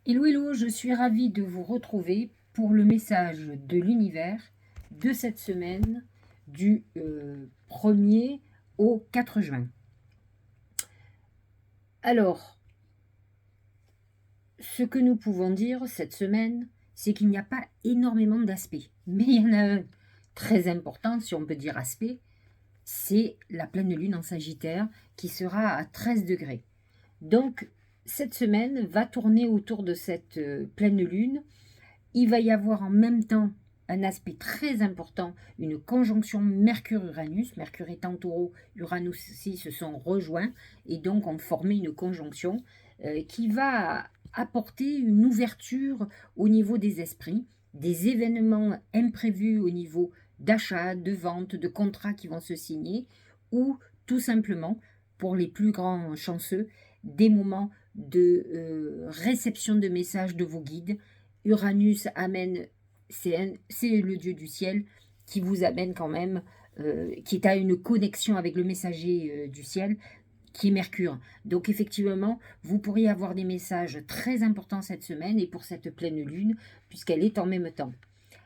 Hello, hello, je suis ravie de vous retrouver pour le message de l'univers de cette semaine du 1er au 4 juin. Alors, ce que nous pouvons dire cette semaine, c'est qu'il n'y a pas énormément d'aspects, mais il y en a un très important, si on peut dire aspect, c'est la pleine lune en Sagittaire qui sera à 13 degrés. Donc, cette semaine va tourner autour de cette pleine lune. Il va y avoir en même temps un aspect très important, une conjonction Mercure-Uranus. Mercure étant Taureau, Uranus aussi se sont rejoints et donc ont formé une conjonction qui va apporter une ouverture au niveau des esprits, des événements imprévus au niveau d'achat, de vente, de contrats qui vont se signer, ou tout simplement, pour les plus grands chanceux, des moments de réception de messages de vos guides. Uranus amène, c'est le dieu du ciel qui vous amène quand même, qui est à une connexion avec le messager du ciel, qui est Mercure. Donc effectivement, vous pourriez avoir des messages très importants cette semaine et pour cette pleine lune, puisqu'elle est en même temps.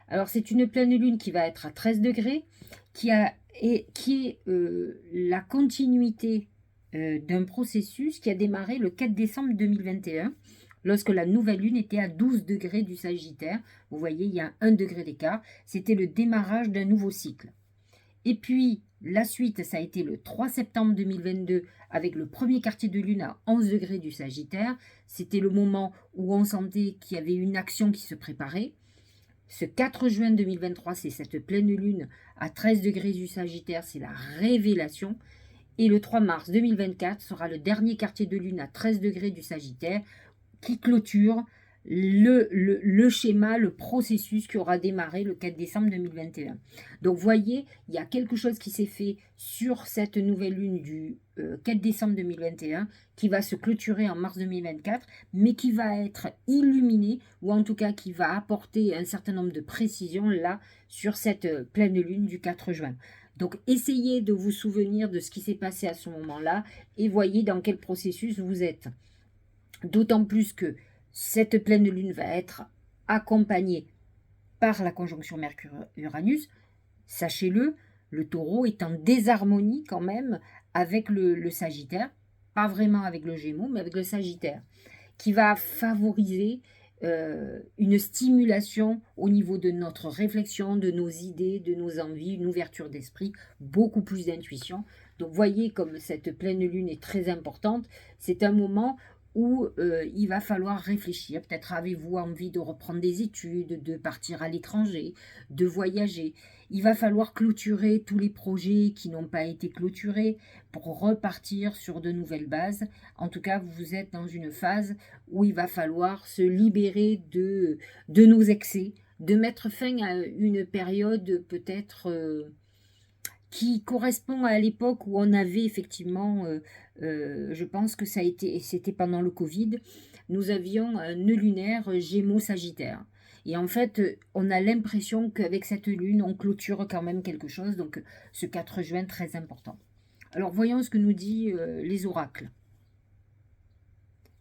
Alors c'est une pleine lune qui va être à 13 degrés, qui est la continuité d'un processus qui a démarré le 4 décembre 2021, lorsque la nouvelle lune était à 12 degrés du Sagittaire. Vous voyez, il y a 1 degré d'écart. C'était le démarrage d'un nouveau cycle. Et puis, la suite, ça a été le 3 septembre 2022 avec le premier quartier de lune à 11 degrés du Sagittaire. C'était le moment où on sentait qu'il y avait une action qui se préparait. Ce 4 juin 2023, c'est cette pleine lune à 13 degrés du Sagittaire, c'est la révélation. Et le 3 mars 2024 sera le dernier quartier de lune à 13 degrés du Sagittaire qui clôture le schéma, le processus qui aura démarré le 4 décembre 2021. Donc voyez, il y a quelque chose qui s'est fait sur cette nouvelle lune du 4 décembre 2021 qui va se clôturer en mars 2024, mais qui va être illuminé, ou en tout cas qui va apporter un certain nombre de précisions là sur cette pleine lune du 4 juin. Donc essayez de vous souvenir de ce qui s'est passé à ce moment-là et voyez dans quel processus vous êtes. D'autant plus que cette pleine lune va être accompagnée par la conjonction Mercure-Uranus. Sachez-le, le taureau est en désharmonie quand même avec le Sagittaire, pas vraiment avec le Gémeaux, mais avec le Sagittaire, qui va favoriser une stimulation au niveau de notre réflexion, de nos idées, de nos envies, une ouverture d'esprit, beaucoup plus d'intuition. Donc voyez comme cette pleine lune est très importante. C'est un moment où il va falloir réfléchir. Peut-être avez-vous envie de reprendre des études, de partir à l'étranger, de voyager. Il va falloir clôturer tous les projets qui n'ont pas été clôturés pour repartir sur de nouvelles bases. En tout cas, vous êtes dans une phase où il va falloir se libérer de nos excès, de mettre fin à une période peut-être qui correspond à l'époque où on avait effectivement, je pense que ça a été, et c'était pendant le Covid, nous avions un nœud lunaire Gémeaux-Sagittaire. Et en fait, on a l'impression qu'avec cette lune, on clôture quand même quelque chose. Donc, ce 4 juin, très important. Alors, voyons ce que nous dit les oracles.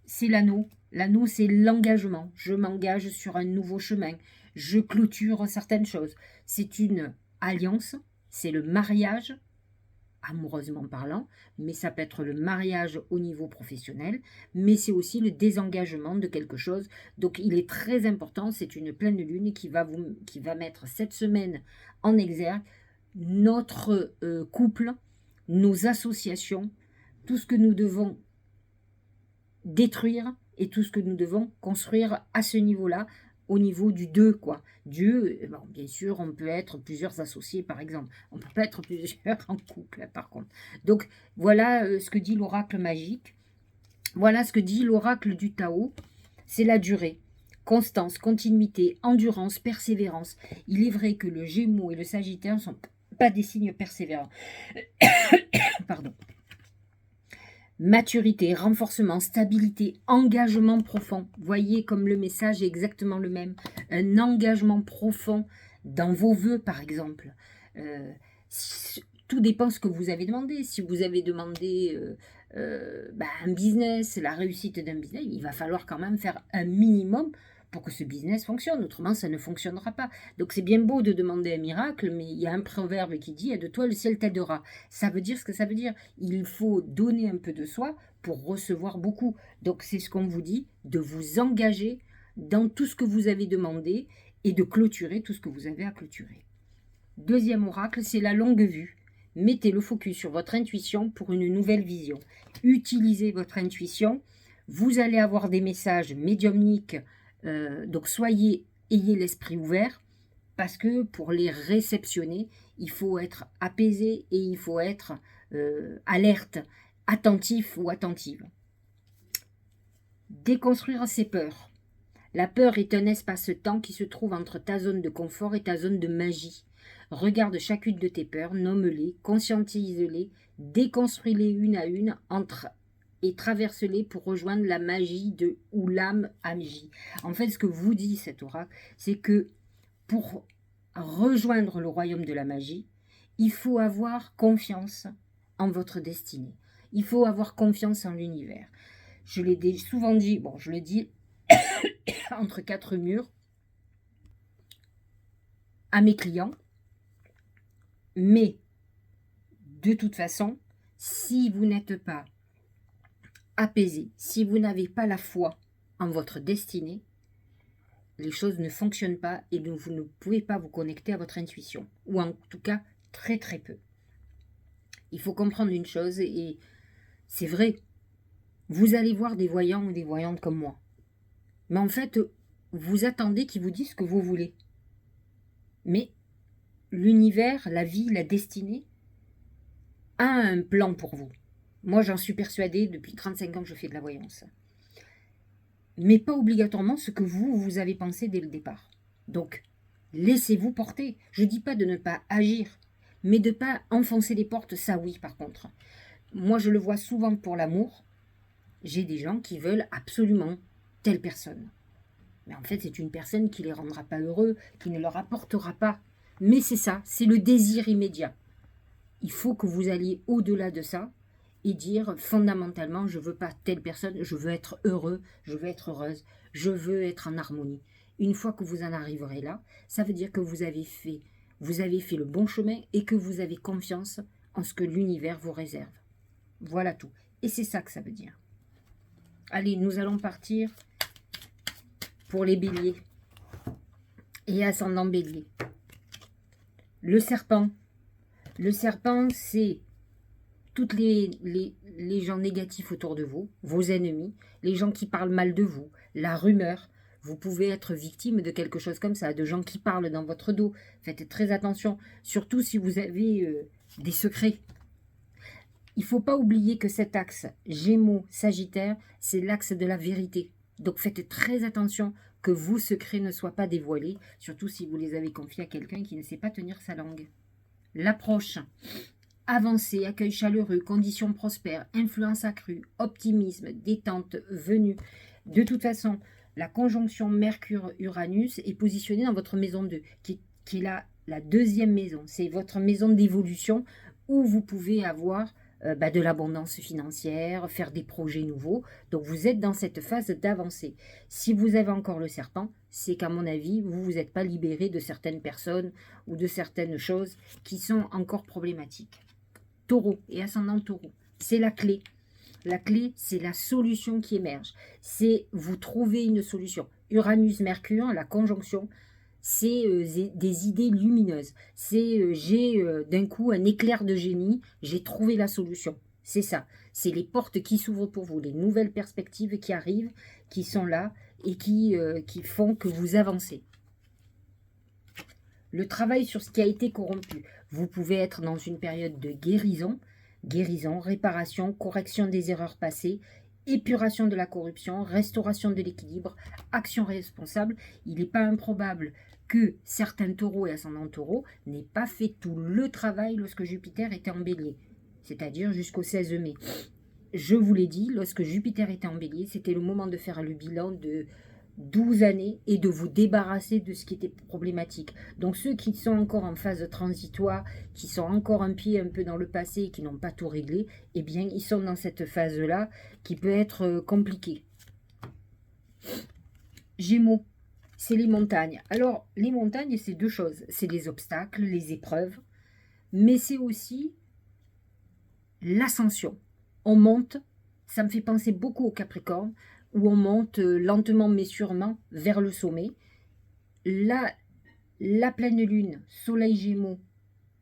C'est l'anneau. L'anneau, c'est l'engagement. Je m'engage sur un nouveau chemin. Je clôture certaines choses. C'est une alliance. C'est le mariage, amoureusement parlant, mais ça peut être le mariage au niveau professionnel, mais c'est aussi le désengagement de quelque chose. Donc il est très important, c'est une pleine lune qui va mettre cette semaine en exergue notre couple, nos associations, tout ce que nous devons détruire et tout ce que nous devons construire à ce niveau-là, au niveau du deux, quoi. Dieu, bon, bien sûr, on peut être plusieurs associés, par exemple. On peut pas être plusieurs en couple, par contre. Donc, voilà ce que dit l'oracle magique. Voilà ce que dit l'oracle du Tao. C'est la durée. Constance, continuité, endurance, persévérance. Il est vrai que le Gémeaux et le Sagittaire ne sont pas des signes persévérants. Pardon. Maturité, renforcement, stabilité, engagement profond. Voyez comme le message est exactement le même. Un engagement profond dans vos vœux, par exemple. Tout dépend de ce que vous avez demandé. Si vous avez demandé un business, la réussite d'un business, il va falloir quand même faire un minimum pour que ce business fonctionne, autrement ça ne fonctionnera pas. Donc c'est bien beau de demander un miracle, mais il y a un proverbe qui dit « de toi le ciel t'aidera ». Ça veut dire ce que ça veut dire. Il faut donner un peu de soi pour recevoir beaucoup. Donc c'est ce qu'on vous dit, de vous engager dans tout ce que vous avez demandé et de clôturer tout ce que vous avez à clôturer. Deuxième oracle, c'est la longue vue. Mettez le focus sur votre intuition pour une nouvelle vision. Utilisez votre intuition. Vous allez avoir des messages médiumniques. Donc ayez l'esprit ouvert, parce que pour les réceptionner, il faut être apaisé et il faut être alerte, attentif ou attentive. Déconstruire ses peurs. La peur est un espace-temps qui se trouve entre ta zone de confort et ta zone de magie. Regarde chacune de tes peurs, nomme-les, conscientise-les, déconstruis-les une à une et traverse-les pour rejoindre la magie ou l'âme agit. En fait, ce que vous dit cet oracle, c'est que pour rejoindre le royaume de la magie, il faut avoir confiance en votre destinée. Il faut avoir confiance en l'univers. Je l'ai souvent dit, je le dis entre quatre murs à mes clients, mais de toute façon, si vous n'êtes pas apaisé, si vous n'avez pas la foi en votre destinée, les choses ne fonctionnent pas et vous ne pouvez pas vous connecter à votre intuition, ou en tout cas très très peu. Il faut comprendre une chose, et c'est vrai, vous allez voir des voyants ou des voyantes comme moi, mais en fait, vous attendez qu'ils vous disent ce que vous voulez. Mais l'univers, la vie, la destinée a un plan pour vous. Moi, j'en suis persuadée, depuis 35 ans que je fais de la voyance. Mais pas obligatoirement ce que vous avez pensé dès le départ. Donc, laissez-vous porter. Je ne dis pas de ne pas agir, mais de ne pas enfoncer les portes, ça oui, par contre. Moi, je le vois souvent pour l'amour. J'ai des gens qui veulent absolument telle personne. Mais en fait, c'est une personne qui ne les rendra pas heureux, qui ne leur apportera pas. Mais c'est ça, c'est le désir immédiat. Il faut que vous alliez au-delà de ça et dire fondamentalement, je ne veux pas telle personne, je veux être heureux, je veux être heureuse, je veux être en harmonie. Une fois que vous en arriverez là, ça veut dire que vous avez fait le bon chemin et que vous avez confiance en ce que l'univers vous réserve. Voilà tout. Et c'est ça que ça veut dire. Allez, nous allons partir pour les béliers et ascendant bélier. Le serpent. Le serpent, c'est toutes les gens négatifs autour de vous, vos ennemis, les gens qui parlent mal de vous, la rumeur. Vous pouvez être victime de quelque chose comme ça, de gens qui parlent dans votre dos. Faites très attention, surtout si vous avez des secrets. Il ne faut pas oublier que cet axe Gémeaux-Sagittaire, c'est l'axe de la vérité. Donc faites très attention que vos secrets ne soient pas dévoilés, surtout si vous les avez confiés à quelqu'un qui ne sait pas tenir sa langue. L'approche. Avancée, accueil chaleureux, conditions prospères, influence accrue, optimisme, détente, venue. De toute façon, la conjonction Mercure-Uranus est positionnée dans votre maison 2, qui est la deuxième maison. C'est votre maison d'évolution où vous pouvez avoir de l'abondance financière, faire des projets nouveaux. Donc vous êtes dans cette phase d'avancée. Si vous avez encore le serpent, c'est qu'à mon avis, vous ne vous êtes pas libéré de certaines personnes ou de certaines choses qui sont encore problématiques. Taureau et ascendant taureau, c'est la clé. La clé, c'est la solution qui émerge. C'est vous trouver une solution. Uranus-Mercure, la conjonction, c'est des idées lumineuses. C'est j'ai d'un coup un éclair de génie, j'ai trouvé la solution. C'est ça. C'est les portes qui s'ouvrent pour vous, les nouvelles perspectives qui arrivent, qui sont là et qui font que vous avancez. Le travail sur ce qui a été corrompu. Vous pouvez être dans une période de guérison, réparation, correction des erreurs passées, épuration de la corruption, restauration de l'équilibre, action responsable. Il n'est pas improbable que certains taureaux et ascendants taureaux n'aient pas fait tout le travail lorsque Jupiter était en bélier, c'est-à-dire jusqu'au 16 mai. Je vous l'ai dit, lorsque Jupiter était en bélier, c'était le moment de faire le bilan 12 années et de vous débarrasser de ce qui était problématique. Donc ceux qui sont encore en phase transitoire, qui sont encore un pied un peu dans le passé et qui n'ont pas tout réglé, eh bien ils sont dans cette phase-là qui peut être compliquée. Gémeaux, c'est les montagnes. Alors les montagnes, c'est deux choses. C'est les obstacles, les épreuves, mais c'est aussi l'ascension. On monte, ça me fait penser beaucoup au Capricorne, où on monte lentement mais sûrement vers le sommet. Là, la pleine lune, soleil Gémeaux,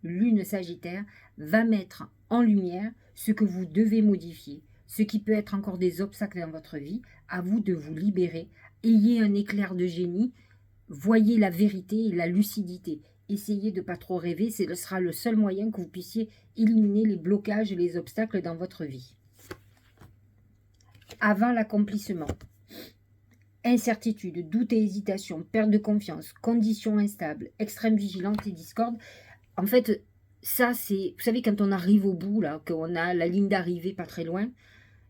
lune Sagittaire, va mettre en lumière ce que vous devez modifier, ce qui peut être encore des obstacles dans votre vie. À vous de vous libérer. Ayez un éclair de génie, voyez la vérité et la lucidité. Essayez de ne pas trop rêver, ce sera le seul moyen que vous puissiez éliminer les blocages et les obstacles dans votre vie. Avant l'accomplissement, incertitude, doute et hésitation, perte de confiance, conditions instables, extrême vigilance et discorde. En fait, ça c'est, vous savez, quand on arrive au bout, là, qu'on a la ligne d'arrivée pas très loin,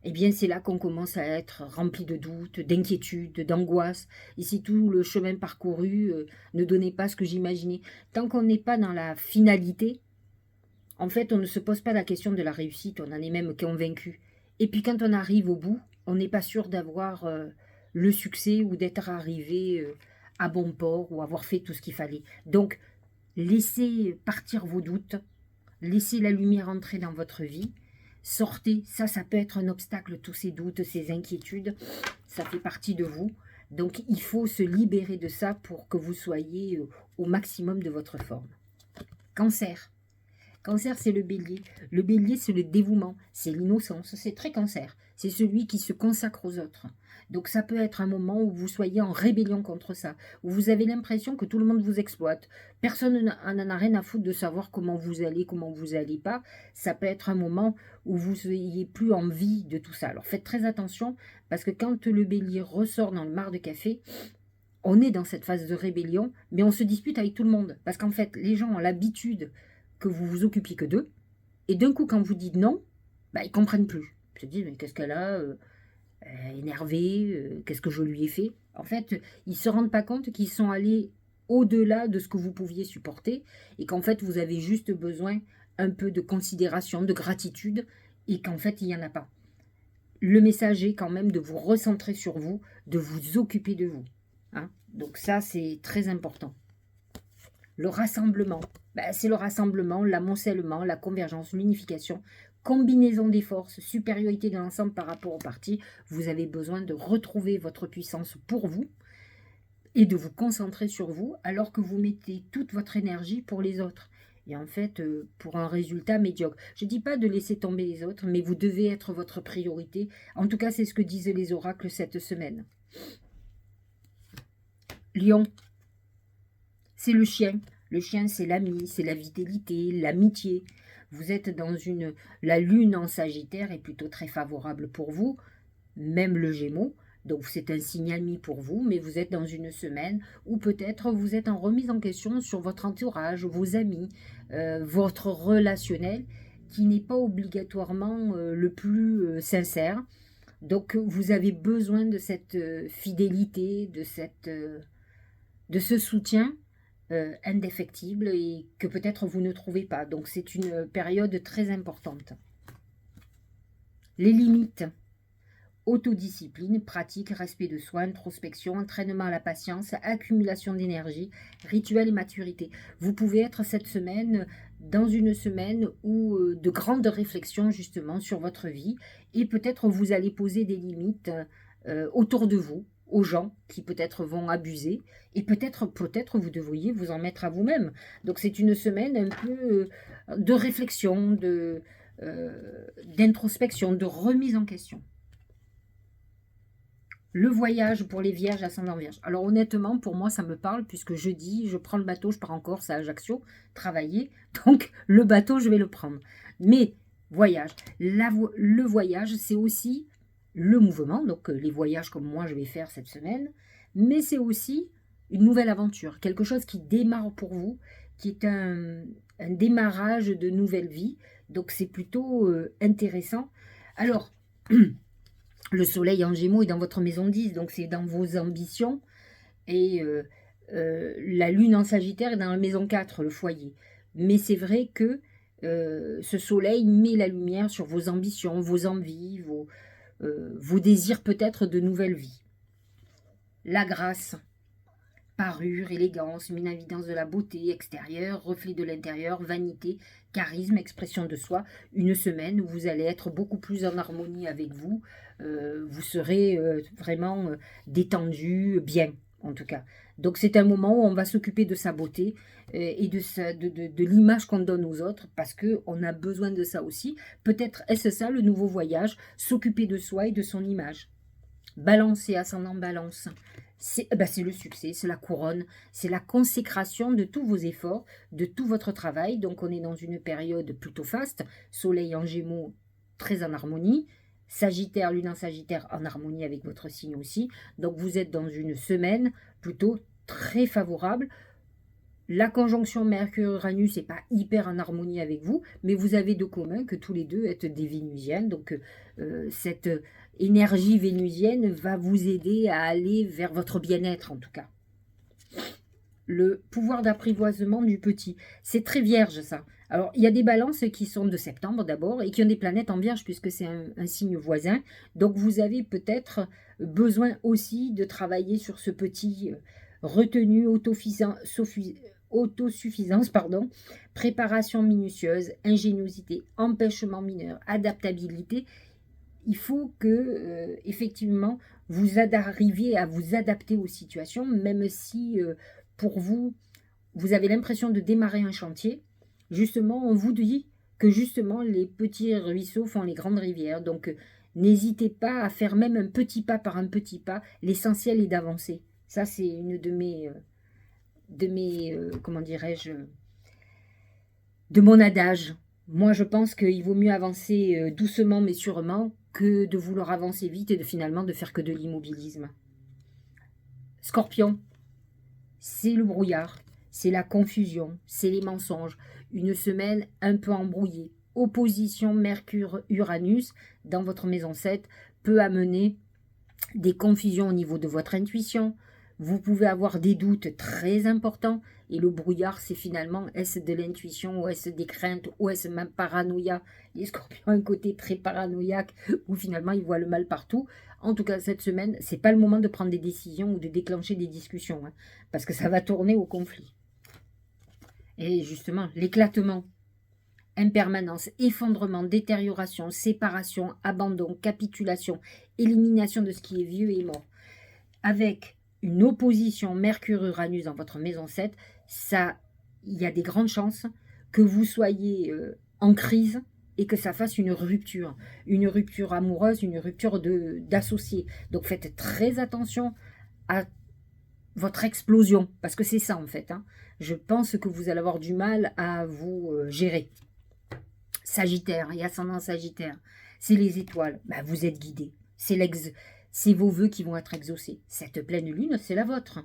eh bien c'est là qu'on commence à être rempli de doutes, d'inquiétudes, d'angoisse. Et si tout le chemin parcouru ne donnait pas ce que j'imaginais. Tant qu'on n'est pas dans la finalité, en fait, on ne se pose pas la question de la réussite, on en est même convaincu. Et puis quand on arrive au bout, on n'est pas sûr d'avoir le succès ou d'être arrivé à bon port ou avoir fait tout ce qu'il fallait. Donc, laissez partir vos doutes, laissez la lumière entrer dans votre vie, sortez, ça peut être un obstacle, tous ces doutes, ces inquiétudes, ça fait partie de vous. Donc, il faut se libérer de ça pour que vous soyez au maximum de votre forme. Cancer. Cancer, c'est le bélier. Le bélier, c'est le dévouement, c'est l'innocence, c'est très cancer. C'est celui qui se consacre aux autres. Donc ça peut être un moment où vous soyez en rébellion contre ça, où vous avez l'impression que tout le monde vous exploite. Personne n'en a rien à foutre de savoir comment vous allez pas. Ça peut être un moment où vous n'ayez plus envie de tout ça. Alors faites très attention, parce que quand le bélier ressort dans le mar de café, on est dans cette phase de rébellion, mais on se dispute avec tout le monde. Parce qu'en fait, les gens ont l'habitude que vous vous occupiez que d'eux, et d'un coup, quand vous dites non, bah, ils ne comprennent plus. Ils se disent, mais qu'est-ce qu'elle a énervé, qu'est-ce que je lui ai fait? En fait, ils ne se rendent pas compte qu'ils sont allés au-delà de ce que vous pouviez supporter, et qu'en fait, vous avez juste besoin un peu de considération, de gratitude, et qu'en fait, il n'y en a pas. Le message est quand même de vous recentrer sur vous, de vous occuper de vous. Hein. Donc ça, c'est très important. Le rassemblement, c'est le rassemblement, l'amoncellement, la convergence, l'unification, combinaison des forces, supériorité de l'ensemble par rapport au parti. Vous avez besoin de retrouver votre puissance pour vous et de vous concentrer sur vous alors que vous mettez toute votre énergie pour les autres. Et en fait, pour un résultat médiocre. Je ne dis pas de laisser tomber les autres, mais vous devez être votre priorité. En tout cas, c'est ce que disent les oracles cette semaine. Lion. C'est le chien. Le chien, c'est l'ami, c'est la vitalité, l'amitié. Vous êtes dans une... La lune en Sagittaire est plutôt très favorable pour vous, même le Gémeaux. Donc c'est un signe ami pour vous, mais vous êtes dans une semaine où peut-être vous êtes en remise en question sur votre entourage, vos amis, votre relationnel, qui n'est pas obligatoirement le plus sincère. Donc vous avez besoin de cette fidélité, de ce soutien indéfectible et que peut-être vous ne trouvez pas. Donc c'est une période très importante. Les limites. Autodiscipline, pratique, respect de soi, introspection, entraînement à la patience, accumulation d'énergie, rituel et maturité. Vous pouvez être cette semaine dans une semaine où de grandes réflexions justement sur votre vie et peut-être vous allez poser des limites autour de vous, aux gens qui peut-être vont abuser et peut-être vous devriez vous en mettre à vous-même. Donc c'est une semaine un peu de réflexion, d'introspection, de remise en question. Le voyage pour les vierges, ascendant vierge. Alors honnêtement, pour moi, ça me parle puisque jeudi, je prends le bateau, je pars en Corse à Ajaccio, travailler. Donc le bateau, je vais le prendre. Mais voyage, le voyage, c'est aussi le mouvement. Donc les voyages comme moi, je vais faire cette semaine. Mais c'est aussi une nouvelle aventure, quelque chose qui démarre pour vous, qui est un démarrage de nouvelle vie. Donc c'est plutôt intéressant. Alors... Le soleil en Gémeaux est dans votre maison 10, donc c'est dans vos ambitions. Et la lune en Sagittaire est dans la maison 4, le foyer. Mais c'est vrai que ce soleil met la lumière sur vos ambitions, vos envies, vos désirs peut-être de nouvelle vie. La grâce, parure, élégance, une évidence de la beauté extérieure, reflet de l'intérieur, vanité, charisme, expression de soi. Une semaine où vous allez être beaucoup plus en harmonie avec vous. Vous serez vraiment détendu, bien en tout cas. Donc c'est un moment où on va s'occuper de sa beauté et de l'image qu'on donne aux autres, parce qu'on a besoin de ça aussi. Peut-être est-ce ça le nouveau voyage, s'occuper de soi et de son image. Balance et ascendant balance, c'est le succès, c'est la couronne, c'est la consécration de tous vos efforts, de tout votre travail. Donc on est dans une période plutôt faste, soleil en Gémeaux très en harmonie, Sagittaire, lune en Sagittaire en harmonie avec votre signe aussi. Donc vous êtes dans une semaine plutôt très favorable. La conjonction Mercure-Uranus n'est pas hyper en harmonie avec vous, mais vous avez de commun que tous les deux êtes des Vénusiennes. Donc cette énergie vénusienne va vous aider à aller vers votre bien-être en tout cas. Le pouvoir d'apprivoisement du petit, c'est très vierge ça. Alors il y a des balances qui sont de septembre d'abord et qui ont des planètes en vierge puisque c'est un signe voisin. Donc vous avez peut-être besoin aussi de travailler sur ce petit retenu, autosuffisance, préparation minutieuse, ingéniosité, empêchement mineur, adaptabilité. Il faut que, effectivement, vous arriviez à vous adapter aux situations, même si, pour vous, vous avez l'impression de démarrer un chantier. Justement, on vous dit que, justement, les petits ruisseaux font les grandes rivières. Donc, n'hésitez pas à faire même un petit pas par un petit pas. L'essentiel est d'avancer. Ça, c'est une de mes comment dirais-je, de mon adage. Moi, je pense qu'il vaut mieux avancer doucement mais sûrement que de vouloir avancer vite et finalement de faire que de l'immobilisme. Scorpion, c'est le brouillard, c'est la confusion, c'est les mensonges. Une semaine un peu embrouillée. Opposition Mercure-Uranus dans votre maison 7 peut amener des confusions au niveau de votre intuition. Vous pouvez avoir des doutes très importants. Et le brouillard, c'est finalement, est-ce de l'intuition, ou est-ce des craintes, ou est-ce même paranoïa. Les scorpions ont un côté très paranoïaque, où finalement, ils voient le mal partout. En tout cas, cette semaine, c'est pas le moment de prendre des décisions ou de déclencher des discussions, hein, parce que ça va tourner au conflit. Et justement, l'éclatement, impermanence, effondrement, détérioration, séparation, abandon, capitulation, élimination de ce qui est vieux et mort. Avec une opposition Mercure-Uranus dans votre maison 7, il y a des grandes chances que vous soyez en crise et que ça fasse une rupture amoureuse, une rupture d'associés. Donc faites très attention à votre explosion, parce que c'est ça en fait. Hein. Je pense que vous allez avoir du mal à vous gérer. Sagittaire et ascendant Sagittaire, c'est les étoiles. Bah, vous êtes guidé. C'est vos vœux qui vont être exaucés. Cette pleine lune, c'est la vôtre.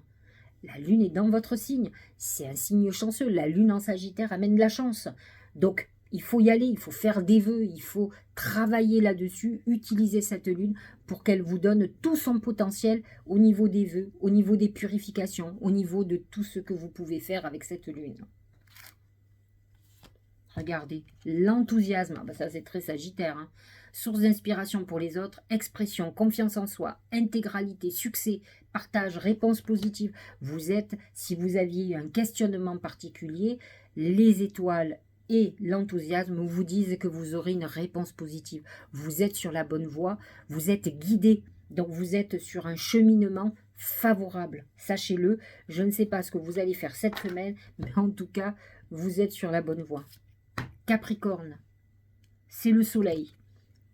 La lune est dans votre signe. C'est un signe chanceux. La lune en Sagittaire amène la chance. Donc, il faut y aller, il faut faire des vœux, il faut travailler là-dessus, utiliser cette lune pour qu'elle vous donne tout son potentiel au niveau des vœux, au niveau des purifications, au niveau de tout ce que vous pouvez faire avec cette lune. Regardez, l'enthousiasme, ah ben ça c'est très Sagittaire, hein. Source d'inspiration pour les autres, expression, confiance en soi, intégralité, succès, partage, réponse positive. Vous êtes, si vous aviez un questionnement particulier, les étoiles et l'enthousiasme vous disent que vous aurez une réponse positive. Vous êtes sur la bonne voie, vous êtes guidé, donc vous êtes sur un cheminement favorable. Sachez-le, je ne sais pas ce que vous allez faire cette semaine, mais en tout cas, vous êtes sur la bonne voie. Capricorne, c'est le soleil.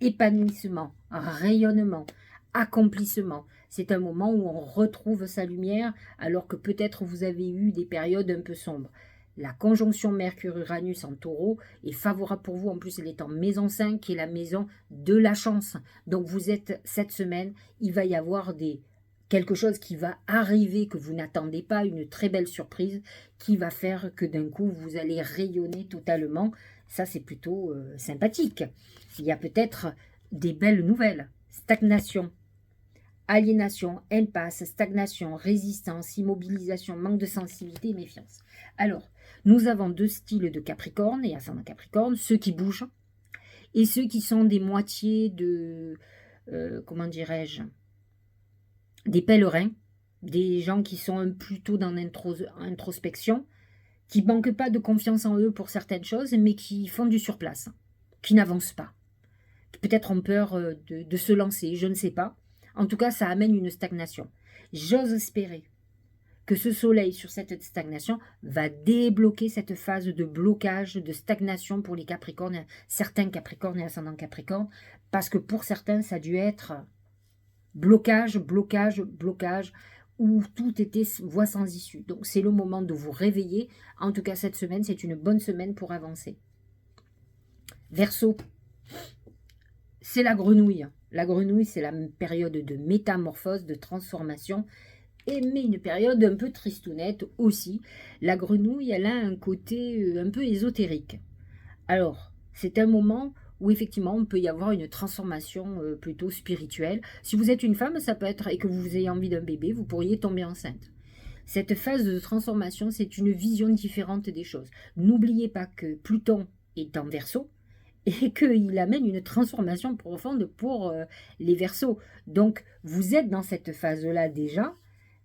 Épanouissement, rayonnement, accomplissement. C'est un moment où on retrouve sa lumière alors que peut-être vous avez eu des périodes un peu sombres. La conjonction Mercure-Uranus en taureau est favorable pour vous. En plus, elle est en maison 5 qui est la maison de la chance. Donc vous êtes cette semaine, il va y avoir quelque chose qui va arriver que vous n'attendez pas, une très belle surprise qui va faire que d'un coup vous allez rayonner totalement. Ça c'est plutôt sympathique. Il y a peut-être des belles nouvelles. stagnation, aliénation, impasse, stagnation, résistance, immobilisation, manque de sensibilité et méfiance. Alors, nous avons 2 styles de Capricorne et ascendant Capricorne, ceux qui bougent et ceux qui sont des moitiés de, comment dirais-je, des pèlerins, des gens qui sont plutôt dans l'introspection, qui ne manquent pas de confiance en eux pour certaines choses, mais qui font du surplace, qui n'avancent pas, qui peut-être ont peur de se lancer, je ne sais pas. En tout cas, ça amène une stagnation. J'ose espérer que ce soleil sur cette stagnation va débloquer cette phase de blocage, de stagnation pour les Capricornes, certains Capricornes et ascendants Capricornes, parce que pour certains, ça a dû être blocage, blocage, blocage, où tout était voie sans issue. Donc c'est le moment de vous réveiller. En tout cas, cette semaine, c'est une bonne semaine pour avancer. Verseau, c'est la grenouille. La grenouille, c'est la période de métamorphose, de transformation, mais une période un peu tristounette aussi. La grenouille, elle a un côté un peu ésotérique. Alors, c'est un moment où effectivement, on peut y avoir une transformation plutôt spirituelle. Si vous êtes une femme, ça peut être, et que vous ayez envie d'un bébé, vous pourriez tomber enceinte. Cette phase de transformation, c'est une vision différente des choses. N'oubliez pas que Pluton est en Verseau, et qu'il amène une transformation profonde pour les Verseaux. Donc, vous êtes dans cette phase-là déjà.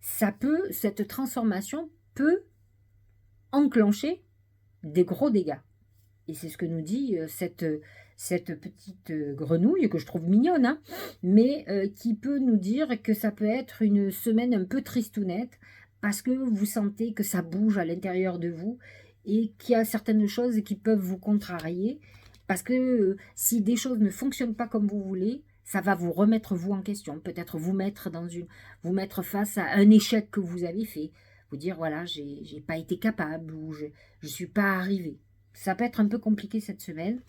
Cette transformation peut enclencher des gros dégâts. Et c'est ce que nous dit cette petite grenouille, que je trouve mignonne, hein, mais qui peut nous dire que ça peut être une semaine un peu tristounette, parce que vous sentez que ça bouge à l'intérieur de vous, et qu'il y a certaines choses qui peuvent vous contrarier, parce que si des choses ne fonctionnent pas comme vous voulez, ça va vous remettre vous en question, peut-être vous mettre face à un échec que vous avez fait, vous dire voilà, j'ai pas été capable, ou je suis pas arrivé. Ça peut être un peu compliqué cette semaine.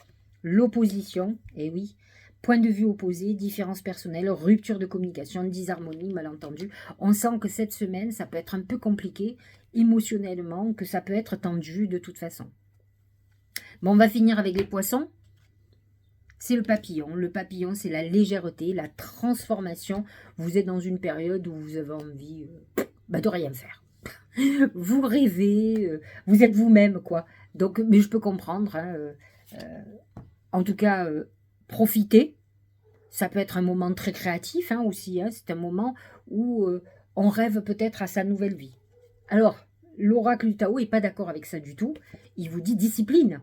L'opposition, eh oui, point de vue opposé, différences personnelles, rupture de communication, disharmonie, malentendu. On sent que cette semaine, ça peut être un peu compliqué émotionnellement, que ça peut être tendu de toute façon. Bon, on va finir avec les poissons. C'est le papillon. Le papillon, c'est la légèreté, la transformation. Vous êtes dans une période où vous avez envie de rien faire. Vous rêvez, vous êtes vous-même, quoi. Donc, mais je peux comprendre. Hein, en tout cas, profitez. Ça peut être un moment très créatif hein, aussi. Hein, c'est un moment où on rêve peut-être à sa nouvelle vie. Alors, l'oracle du Tao n'est pas d'accord avec ça du tout. Il vous dit discipline.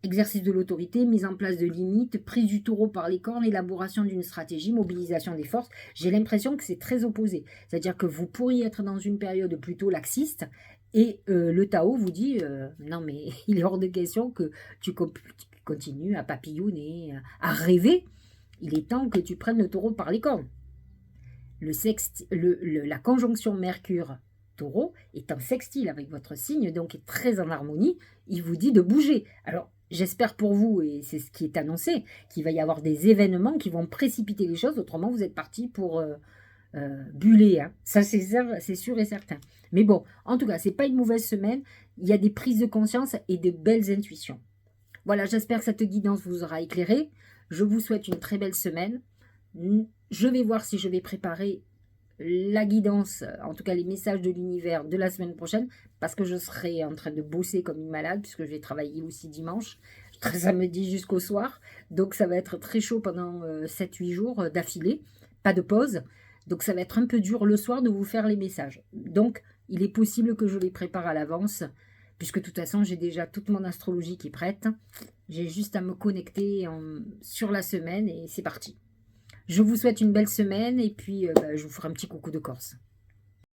Exercice de l'autorité, mise en place de limites, prise du taureau par les cornes, élaboration d'une stratégie, mobilisation des forces. J'ai l'impression que c'est très opposé. C'est-à-dire que vous pourriez être dans une période plutôt laxiste et le Tao vous dit non mais il est hors de question que tu continues à papillonner, à rêver. Il est temps que tu prennes le taureau par les cornes. La conjonction Mercure-Taureau est en sextile avec votre signe, donc est très en harmonie. Il vous dit de bouger. Alors, j'espère pour vous, et c'est ce qui est annoncé, qu'il va y avoir des événements qui vont précipiter les choses. Autrement, vous êtes parti pour buller. Hein. Ça, c'est sûr et certain. Mais bon, en tout cas, c'est pas une mauvaise semaine. Il y a des prises de conscience et de belles intuitions. Voilà, j'espère que cette guidance vous aura éclairé. Je vous souhaite une très belle semaine. Je vais voir si je vais préparer la guidance, en tout cas les messages de l'univers de la semaine prochaine, parce que je serai en train de bosser comme une malade, puisque je vais travailler aussi dimanche, samedi jusqu'au soir. Donc ça va être très chaud pendant 7-8 jours d'affilée, pas de pause. Donc ça va être un peu dur le soir de vous faire les messages. Donc il est possible que je les prépare à l'avance, puisque de toute façon j'ai déjà toute mon astrologie qui est prête. J'ai juste à me connecter sur la semaine et c'est parti. Je vous souhaite une belle semaine et puis je vous ferai un petit coucou de Corse.